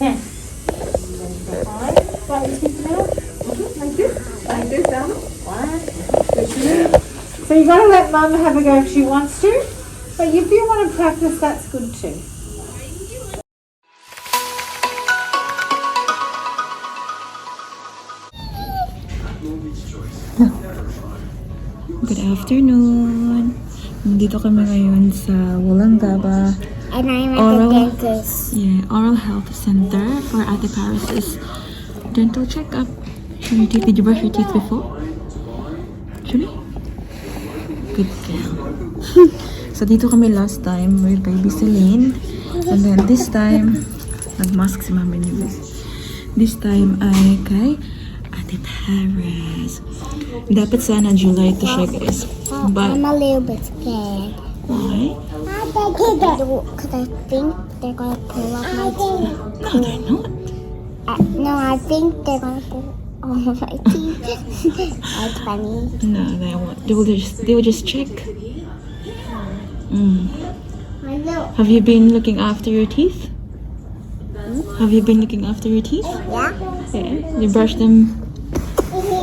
10. Right, you keep it out. Like this. Like this, Alma. 1, 2. So you got to let Mum have a go if she wants to. But if you want to practice, that's good too. Good afternoon. Nandito kami ngayon sa Wollongaba. And I'm at the dentist. Yeah, Oral Health Center for Ate Paris's dental checkup. Did you brush your teeth before? Actually? Good girl. So dito kami last time with baby Celine. And then this time, nag-mask si Mama niyo. This time ay kay Ate Paris. Dapat sana July to siya, guys. But I'm a little bit scared. why? Because I think they're going to pull up my teeth. No, they're not. No, I think they're going to pull all of my teeth. That's funny. No, they won't. They will just check. I know. Have you been looking after your teeth? Have you been looking after your teeth? Yeah? Yeah. You brush them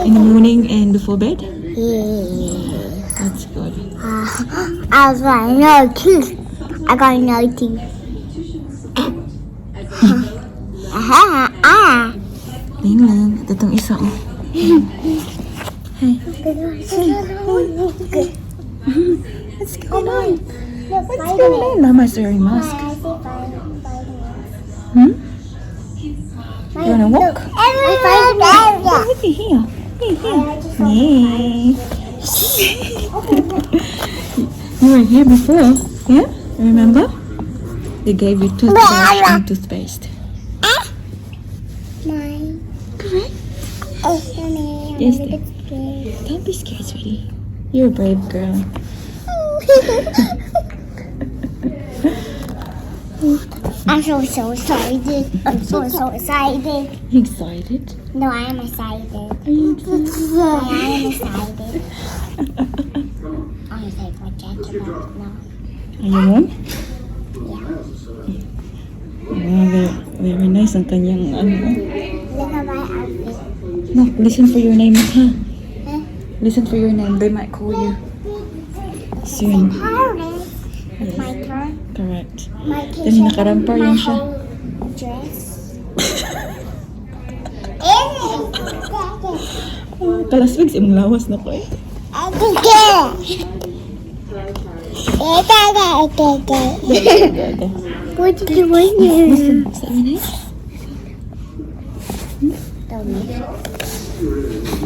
in the morning and before bed? Yeah. That's good. I was like, no teeth. I got no teeth. Ling Ling, ito tong isa. Oh. Hey. What's going on? What's going on? Mama's wearing mask. You wanna walk? Look here. Yay. You were here before, yeah? Remember? They gave you toothbrush and toothpaste. Mine. Correct. Yes, dear. Don't be scared, sweetie. You're a brave girl. I'm so excited. I'm so excited. You excited? No, I am excited. Are you excited? I am excited. I'm gonna take my jacket off now. Are you warm? Yeah. Wow, very nice ang kanyang ano. Look at my outfit. No, listen for your name, ha? Huh? Listen for your name. They might call you soon. Paris. Yes. My turn. Correct. My Then kitchen. nakarampar My yan siya. whole dress. Kalaswig sa imong lawas na ko eh. What did you want here? Is that your name?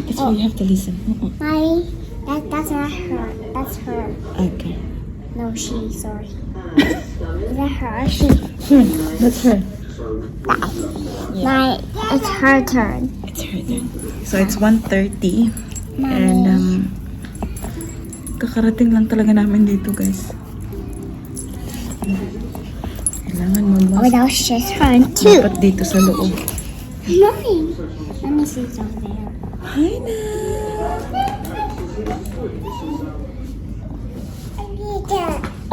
That's why you have to listen. That's not her. That's her. Okay. No, she. Sorry. Is that her? She. That's her. My. It's her turn. It's her turn. So it's 1:30 and kakarating lang talaga namin dito, guys. Kailangan Oh, mamas. that was just her too. Dapat dito sa loob. Mommy. Let me see something. Hi na.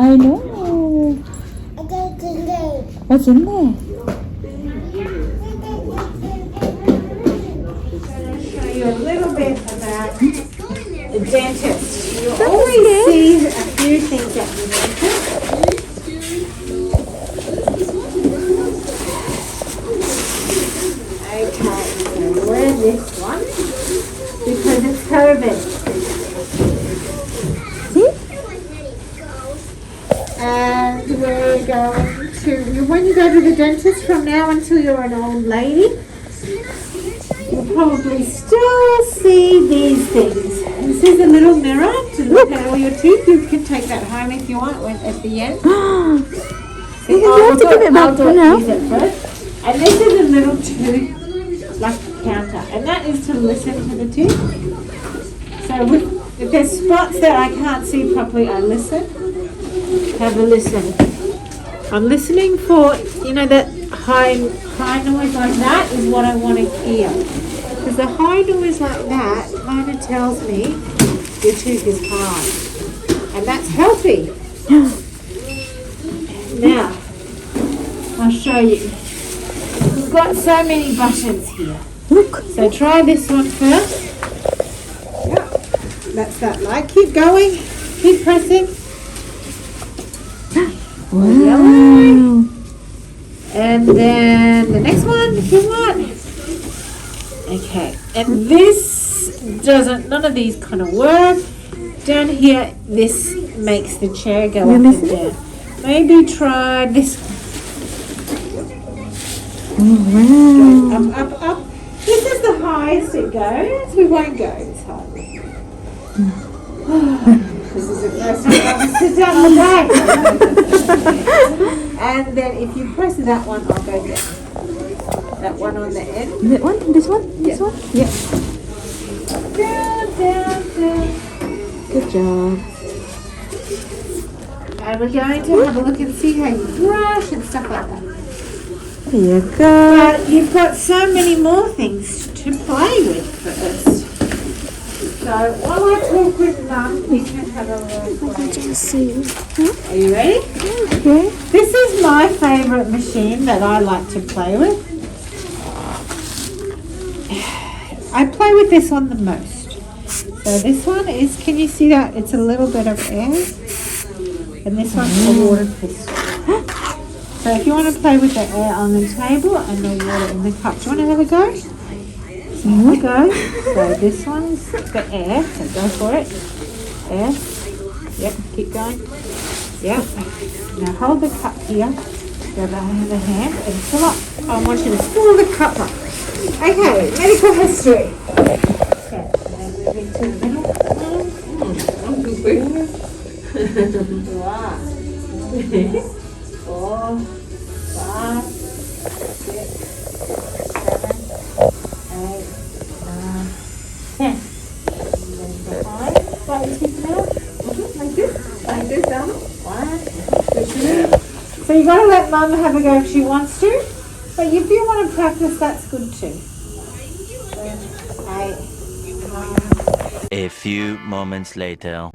I know. What's in there? Show you a little bit about the dentist. You always see a few things at the dentist. Okay, so wear this one because it's COVID. See? And we're going to, when you go to the dentist from now until you're an old lady, you'll probably still see these things. This is a little mirror to look at all your teeth. You can take that home if you want at the end. You have to give it back for now. Use it first. And this is a little tooth, like a counter. And that is to listen to the tooth. So if there's spots that I can't see properly, I listen. Have a listen. I'm listening for, you know, that high noise like that is what I want to hear. Because the high noise like that kind of tells me your tooth is hard. And that's healthy. Now, I'll show you. got so many buttons here. Look. So try this one first. Yeah, that's that light. Keep going. Keep pressing. Wow. And then the next one, if you want. Okay, and this doesn't, none of these kind of work. Down here, this makes the chair go up and down. Maybe try this one. Wow. Up, up. This is the highest it goes. We won't go this high. This is the first time I sit down all day. And then if you press that one, I'll go down. That one on the end. That one? This one? This one? Yeah. Down, down, down. Good job. And we're going to have a look and see how you brush and stuff like that. There you go. But you've got so many more things to play with first. So while I talk with Mum, we can have a look. Are you ready? Okay. This is my favourite machine that I like to play with. I play with this one the most. So this one is, can you see that? It's a little bit of air. And this one's a water pistol. So if you want to play with the air on the table and the water in the cup, do you want to have a go? Have a go. So this one's the air, so go for it. Air. Yep, keep going. Yep. Now hold the cup here. Go behind the hand and fill up. I want you to fill the cup up. Okay, medical history. Okay, now moving to the middle. Wow. 4, 5, 6, 7, 8, 9, 10. And then behind. Slightly tip now. Like this. Like this down. 1, 2. So you got to let Mum have a go if she wants to. But if you want to practice, that's good too. 7, 8, 9. A few moments later.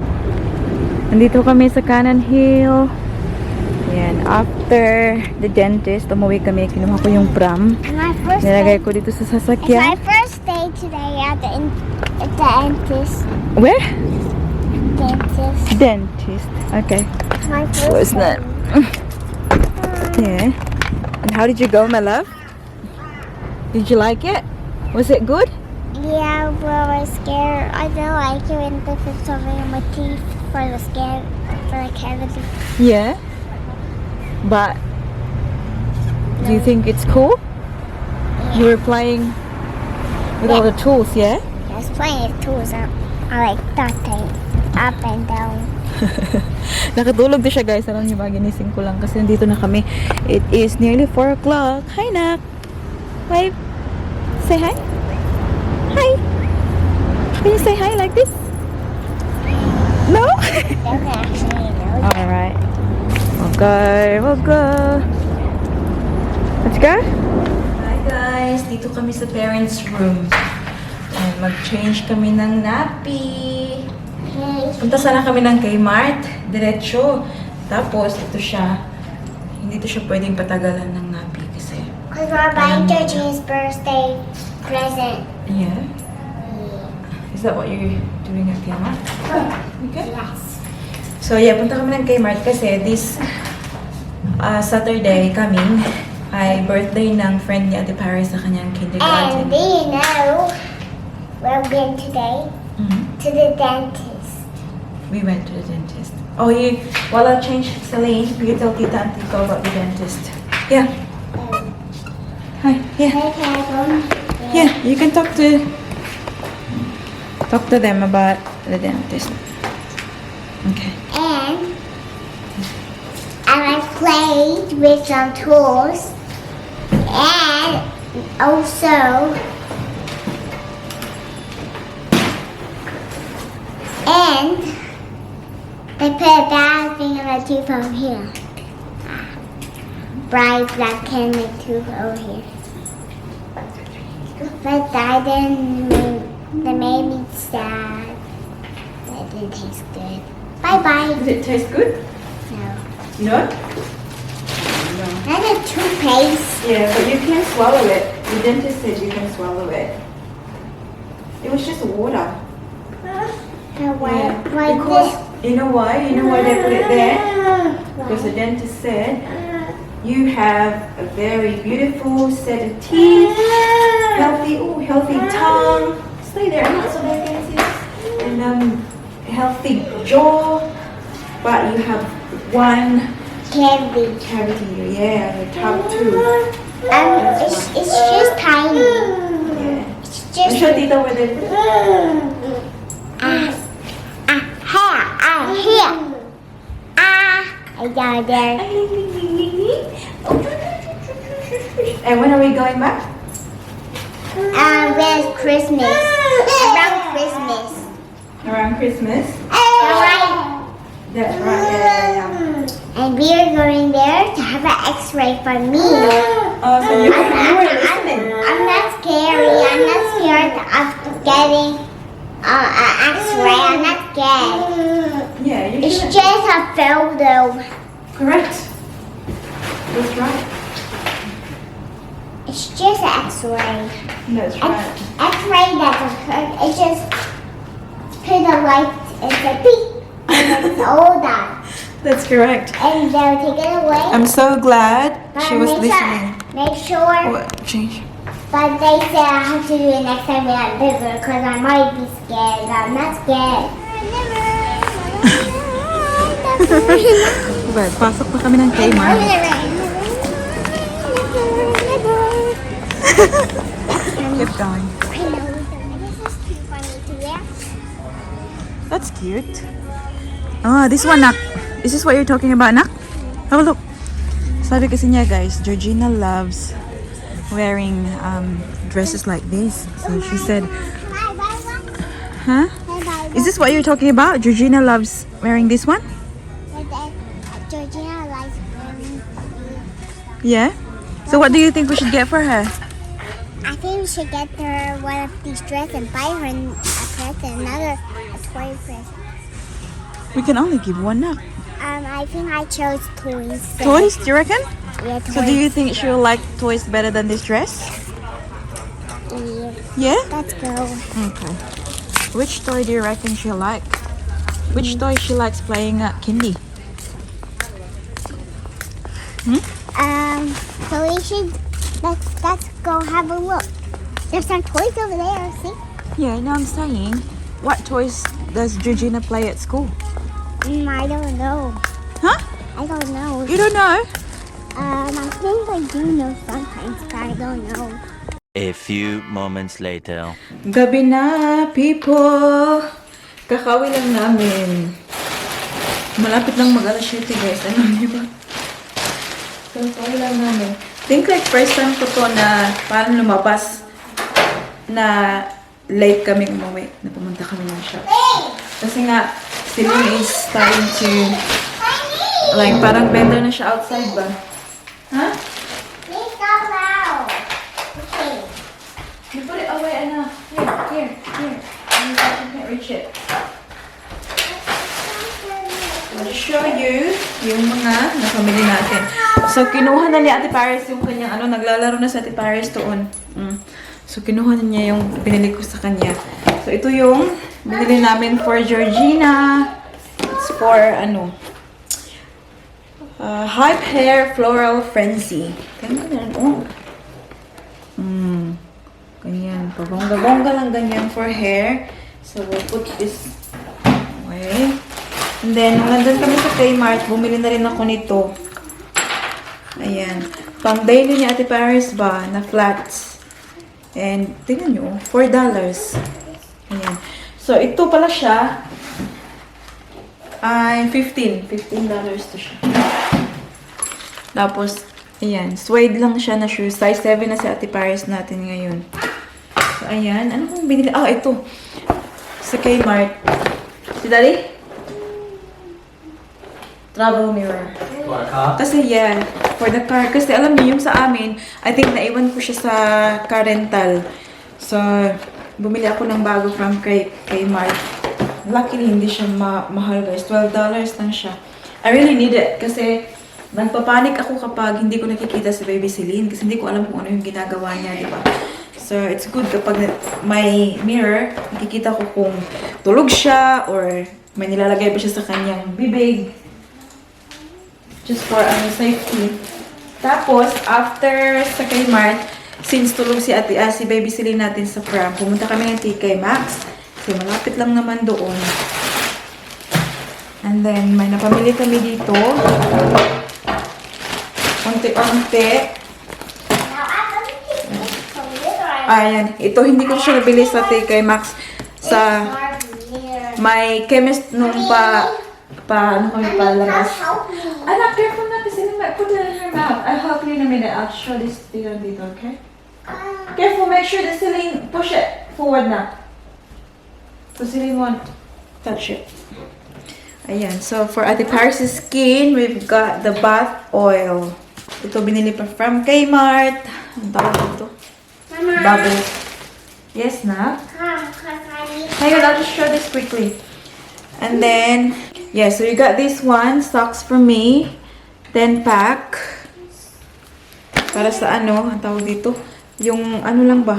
Nandito kami sa Canon Hill. Yan. After the dentist, umuwi kami. Kinuha ko yung pram. Nilagay ko dito sa It's my sasakyan. first day today at the dentist. Where? Dentist. Dentist. Okay. My first What's that? Yeah. And how did you go, my love? Did you like it? Was it good? Yeah, well, I was scared. I don't like it when they put something in my teeth for the cavity. Yeah. But do you think it's cool? You were playing with all the tools, yeah? I was playing with tools. I like that thing. Up and down. Nakatulog din siya, guys. Alam niyo ba, ginising ko lang kasi nandito na kami. It is nearly 4 o'clock. Hi, Nak. Wave. Say hi. Hi. Can you say hi like this? No? Doesn't actually know. Alright. We'll go. We'll go. Let's go. Hi, guys. Dito kami sa parents' room. And mag-change kami ng nappy. Punta sana kami ng Kmart, diretso. Tapos, ito siya. Hindi to siya pwedeng patagalan ng napi kasi. Because we're buying Georgie's birthday present. Yeah? Is that what you're doing at Kmart? Okay. Yes. So, yeah, punta kami ng Kmart kasi this Saturday coming ay birthday ng friend niya, Ate Paris, sa kanyang kindergarten. And do you know where we're going today? To the dentist. We went to the dentist. Oh, while I change Celine, you tell Tita and Tito about the dentist. Yeah. Hi. Yeah. Yeah, you can talk to them about the dentist. Okay. And I played with some tools. And also they put a bad thing on the tooth over here. Bright black candy tooth over here. But that that made me sad. That didn't taste good. Bye bye. Does it taste good? No. No? That's a toothpaste. Yeah, but you can swallow it. The dentist said you can swallow it. It was just water. Why Because, you know why? You know why they put it there? Because the dentist said you have a very beautiful set of teeth, healthy tongue. Stay there, I'm not so they can see. And healthy jaw, but you have one cavity. cavity, yeah, your top tooth. It's just tiny. Yeah. It's just Show Tita where they put it. here. I got there. And when are we going back? Where's Christmas? Around Christmas. Around Christmas. Alright. That's right, yeah. And we are going there to have an X-ray for me. Oh, so you were listening. I'm not scary. I'm not scared of getting an X-ray. I'm not scared. Yeah, you It's should. just a photo. Correct. That's right. It's just an X-ray. That's right. X-ray doesn't hurt. It just put a light and say beep, and it's all done. That's correct. And they'll take it away. I'm so glad she was Make sure- listening. Make sure. What? Change. But they said I have to do it next time when I'm bigger because I might be scared. I'm not scared. But pasok pa kami ng Kmart. Keep going. I know. This is too funny to wear. That's cute. Ah, this one, Nak. Is this what you're talking about, Nak? Have a look. Sabi kasi niya, guys, Georgina loves wearing dresses like this. So she said, huh? Is this what you're talking about? Georgina loves wearing this one? Georgina likes wearing. Yeah? So what do you think we should get for her? I think we should get her one of these dresses and buy her a present, a toy present. We can only give one now. I think I chose toys. So Toys, do you reckon? Yeah, toys. So do you think she'll like toys better than this dress? Yeah. Yeah? Let's go. Okay. Which toy do you reckon she'll like? Which toy she likes playing at Kindy? So we should let's go have a look. There's some toys over there. See? Yeah, no, I'm saying, what toys does Georgina play at school? I don't know. Huh? I don't know. You don't know? I think I do know sometimes, but I don't know. A few moments later. Gabi na, people! Kakawi lang namin. Malapit lang mag-alas 7, guys. Ano niyo ba? Kakawi lang namin. Think like first time ko to na parang lumabas na late kami umuwi. Na pumunta kami ng shop. Kasi nga, Celine is starting to like parang bender na siya outside ba? Huh? Please go loud. Okay. You put it away, Anna. Here. You can't reach it. I'll show you yung mga napamili natin. So, kinuha na ni Ate Paris yung kanyang naglalaro na sa Ate Paris doon. So, kinuha na niya yung binili ko sa kanya. So, ito yung binili namin for Georgina. It's for, Hype Hair Floral Frenzy. Ganyan, ganyan. Pabongga-bongga lang ganyan for hair. So, we'll put this away. And then, nung nandun kami sa Kmart, bumili na rin ako nito. Ayan. Pang daily ni Ate Paris ba, na flats. And, tingnan nyo, $4. Ayan. So, ito pala siya. Ay, $15 to siya. Tapos, ayan, suede lang siya na shoes. Size 7 na si Ate Paris natin ngayon. So, ayan. Ano kong binili? Ah, ito. Sa Kmart. Si Daddy? Travel mirror. For a car? Kasi yan, for the car. Kasi alam niyo, yung sa amin, I think naiwan ko siya sa car rental. So, bumili ako ng bago from Kmart. Luckily, hindi siya mahal guys. $12 lang siya. I really need it kasi nagpapanik ako kapag hindi ko nakikita si Baby Celine kasi hindi ko alam kung ano yung ginagawa niya, di ba? So, it's good kapag may mirror, nakikita ko kung tulog siya or may nilalagay pa siya sa kanyang bibig. Just for safety. Tapos, after sa Kmart, since tulog si si Baby Celine natin sa pram, pumunta kami ng TK Maxx. So, malapit lang naman doon. And then, may napamili kami dito. Unti-unti. Ayan. Ito, hindi ko siya nabili sa TK Maxx. Sa may chemist nung ano kami palabas. Anak, careful na kasi put it in your mouth. I'll help you in a minute. I'll show this dito, okay? Careful, make sure the ceiling, push it forward na. So, ceiling won't touch it. Ayan. So, for Ate Paris' skin, we've got the bath oil. Ito, binili pa from Kmart. Ang tawag ito? Bubble. Yes, na? Hang on, I'll just show this quickly. And then, yeah, so you got this one, socks for me. 10-pack. Para sa ano, ang tawag dito? Yung ano lang ba?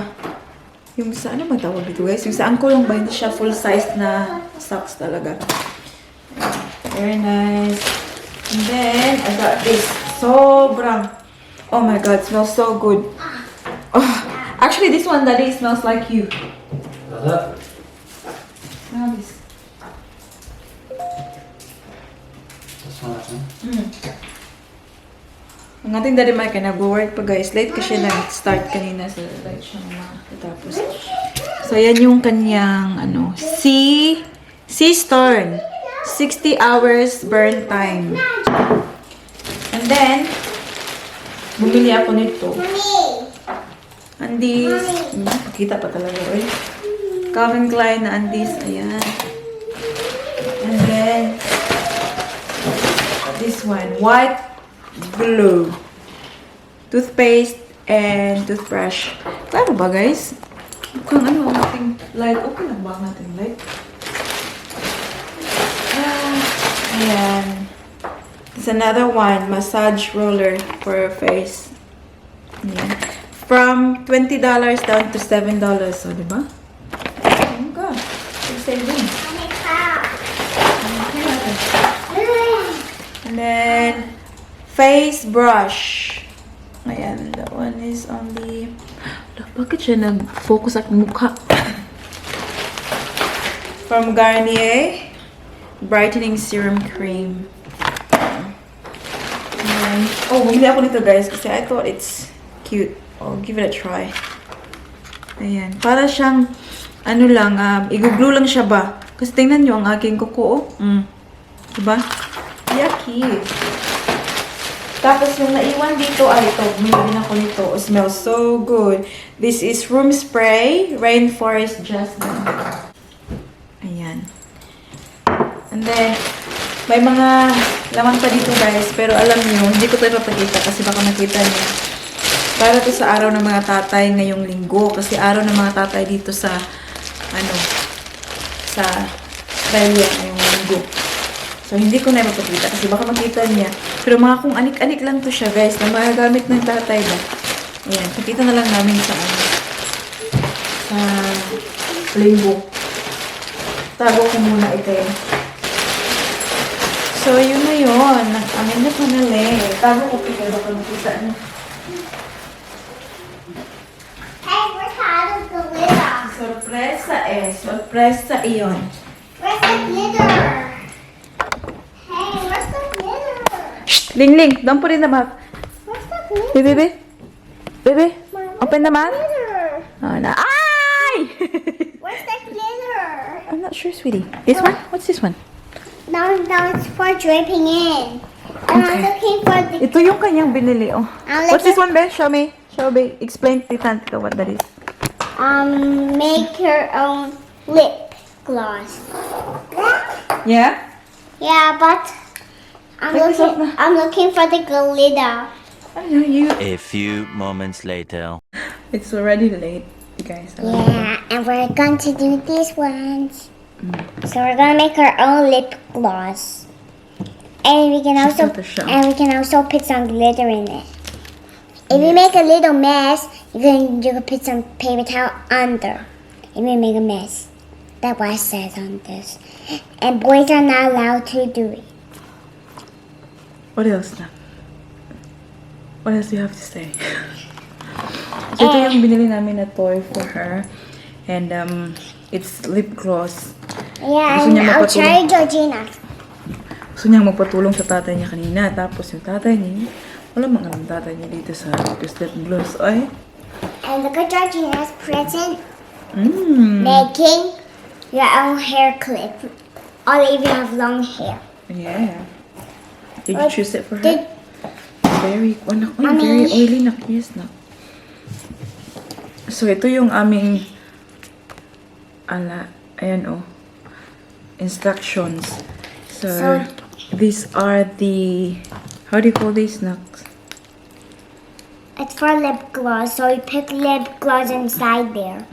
Yung sa ano ba tawag dito, guys? Yung sa ankle lang ba? Hindi siya full size na socks talaga. Very nice. And then, I got this. Sobrang. Oh my God, smells so good. Oh, actually, this one, Daddy, smells like you. Smell this. Ang ating Daddy Mike ay nag-work pa, guys. Late kasi nag-start kanina sa light siya matapos. So, yan yung kanyang, ano, C-Storm. 60 hours burn time. And then, bumili ako nito. Andis. Pakita pa talaga, eh. Calvin Klein na Andis. Ayan. And then, this one. White glue. Toothpaste and toothbrush. Klaro ba, guys? Mukhang ano, ang ating light. Okay lang ba ang ating light? Ayan. There's another one. Massage roller for your face. Ayan. From $20 down to $7. So, diba? Oh my God. You're saving. And then, face brush. Ayan, that one is on the... Bakit siya nag-focus sa mukha? From Garnier, brightening serum cream. And then, oh, bumili ako nito, guys, kasi I thought it's cute. I'll give it a try. Ayan, para siyang, ano lang, i-glue lang siya ba? Kasi tingnan nyo ang aking kuko, oh. Diba? Yucky. Tapos yung naiwan dito ay ito. Bumili ako nito. It smells so good. This is room spray. Rainforest Jasmine. Ayan. And then, may mga laman pa dito, guys. Pero alam nyo, hindi ko ito ipapakita kasi baka makita nyo. Para to sa araw ng mga tatay ngayong linggo. Kasi araw ng mga tatay dito sa, ano, sa Australia ngayong linggo. So, hindi ko na ipapakita kasi baka makita niya. Pero mga kung anik-anik lang to siya, guys, na magagamit ng tatay ba. Ayan, pakita na lang namin sa ano. Sa linggo. Tago ko muna ito yun. So, yun na yun. Amin na panali. Tago ko pika. Baka makita niya. Hey, where's the other glitter? Sorpresa eh. Sorpresa iyon. Where's the glitter? Hey, where's the glitter? Ling Ling, don't put it in the mouth. Where's the glitter? Baby, baby, open the mouth. Glitter. Oh, no. Ay! Where's the glitter? I'm not sure, sweetie. This one? What's this one? No, it's for dripping in. And I'm looking for the... Ito yung kanyang binili, oh. What's this one, Beth? Show me. Show me. Explain to Tante what that is. Make your own lip gloss. Yeah? Yeah, but Take this off na. I'm looking for the glitter. I know you. A few moments later. It's already late, you guys. Yeah, and we're going to do these ones. So we're gonna make our own lip gloss. And we can also put some glitter in it. If you make a little mess, you can put some paper towel under. If you make a mess, that's what it says on this. And boys are not allowed to do it. What else na? What else do you have to say? So ito yung binili namin na toy for her. And it's lip gloss. Yeah, Gusto and niya I'll try Georgina. Gusto niyang magpatulong sa tatay niya kanina. Tapos yung tatay niya, wala mang alam tatay niya dito sa this lip gloss. Ay. And look at Georgina's present. Making your own hair clip. Only if you have long hair. Yeah. Did you choose it for her? Very, very oily na. Yes, na. So, ito yung aming ayan instructions. So, these are the, how do you call these snacks? It's for lip gloss, so we put lip gloss inside there.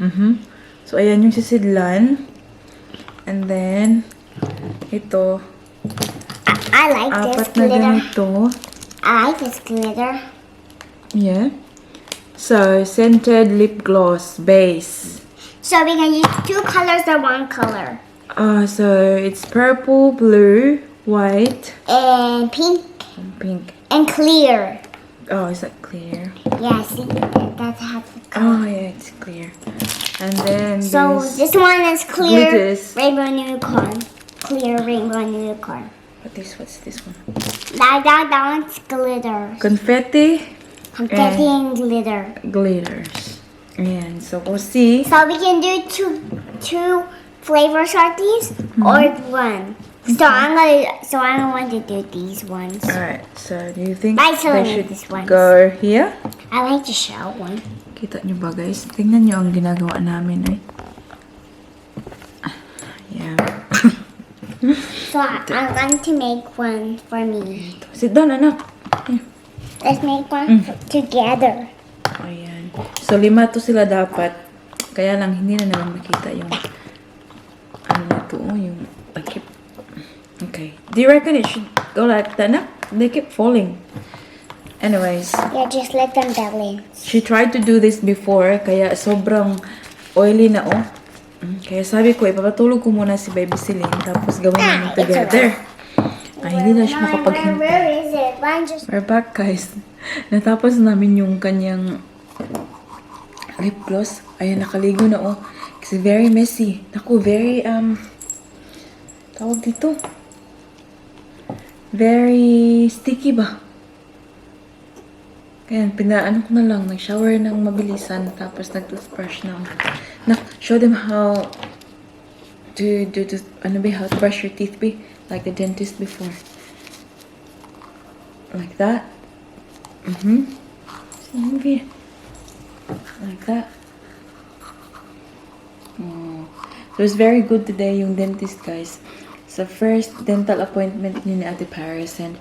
So, ayan yung sisidlan. And then, ito, I like this apat na glitter. ganito. I like this glitter. Yeah. So, scented lip gloss base. So we can use 2 colors or 1 color. So, it's purple, blue, white, And pink and pink. and clear. Oh, is that clear? Yeah, see, that's how it's Oh, yeah, it's clear. And then So there's this one is clear glitters. rainbow unicorn. Clear rainbow unicorn. what's this one? That one's glitter. Confetti Confetti and glitter. glitters. And so we'll see. So we can do two flavors of these or 1. So I'm going to do these ones. Alright, so do you think I still they need should this one. go here? I like the shell one. Kita nyo ba guys? Tingnan nyo ang ginagawa namin Yeah. So I'm going to make one for me. Sit down, anak. Let's make one together. Ayan. So, 5 to sila dapat. Kaya lang, hindi na naman makita yung ano na to, yung takip. Okay. Do you reckon it should go like that na? They keep falling. Anyways. Yeah, just let them balance. She tried to do this before, kaya sobrang oily na Kaya sabi ko, ipapatulog ko muna si Baby Celine, tapos gawin namin together. Ay, hindi na siya makapaghintay. Where is it? We're back, guys. Natapos namin yung kanyang lip gloss. Ayan, nakaligo na Kasi very messy. Naku, very, tawag dito. Very sticky ba? Kaya, pinaano ko na lang. Nag-shower ng mabilisan. Tapos, nag-toothbrush na show them how to do this. Ano ba, how to brush your teeth be? Like the dentist before. Like that. Maybe. Like that. So it was very good today yung dentist, guys. It's the first dental appointment niya ni Ate Paris, and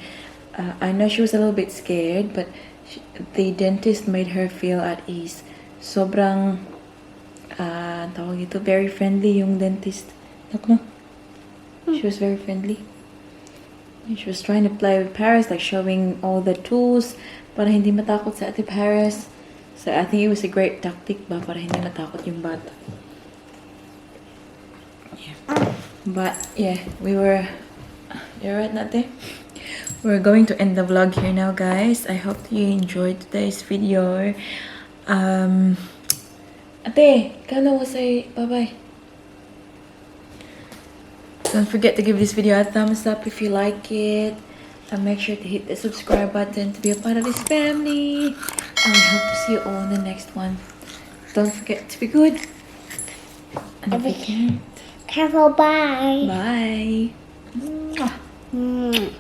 I know she was a little bit scared, but the dentist made her feel at ease. Sobrang tawag ito, very friendly yung dentist. She was very friendly. She was trying to play with Paris, like showing all the tools para hindi matakot sa Ate Paris. So I think it was a great tactic ba para hindi matakot yung bata. Yeah. But yeah, you're right, Nate? We're going to end the vlog here now, guys. I hope you enjoyed today's video. Ate, kala ko say bye-bye. Don't forget to give this video a thumbs up if you like it. And make sure to hit the subscribe button to be a part of this family. And we hope to see you all in the next one. Don't forget to be good. And if you can't, Careful, bye. bye. Mwah.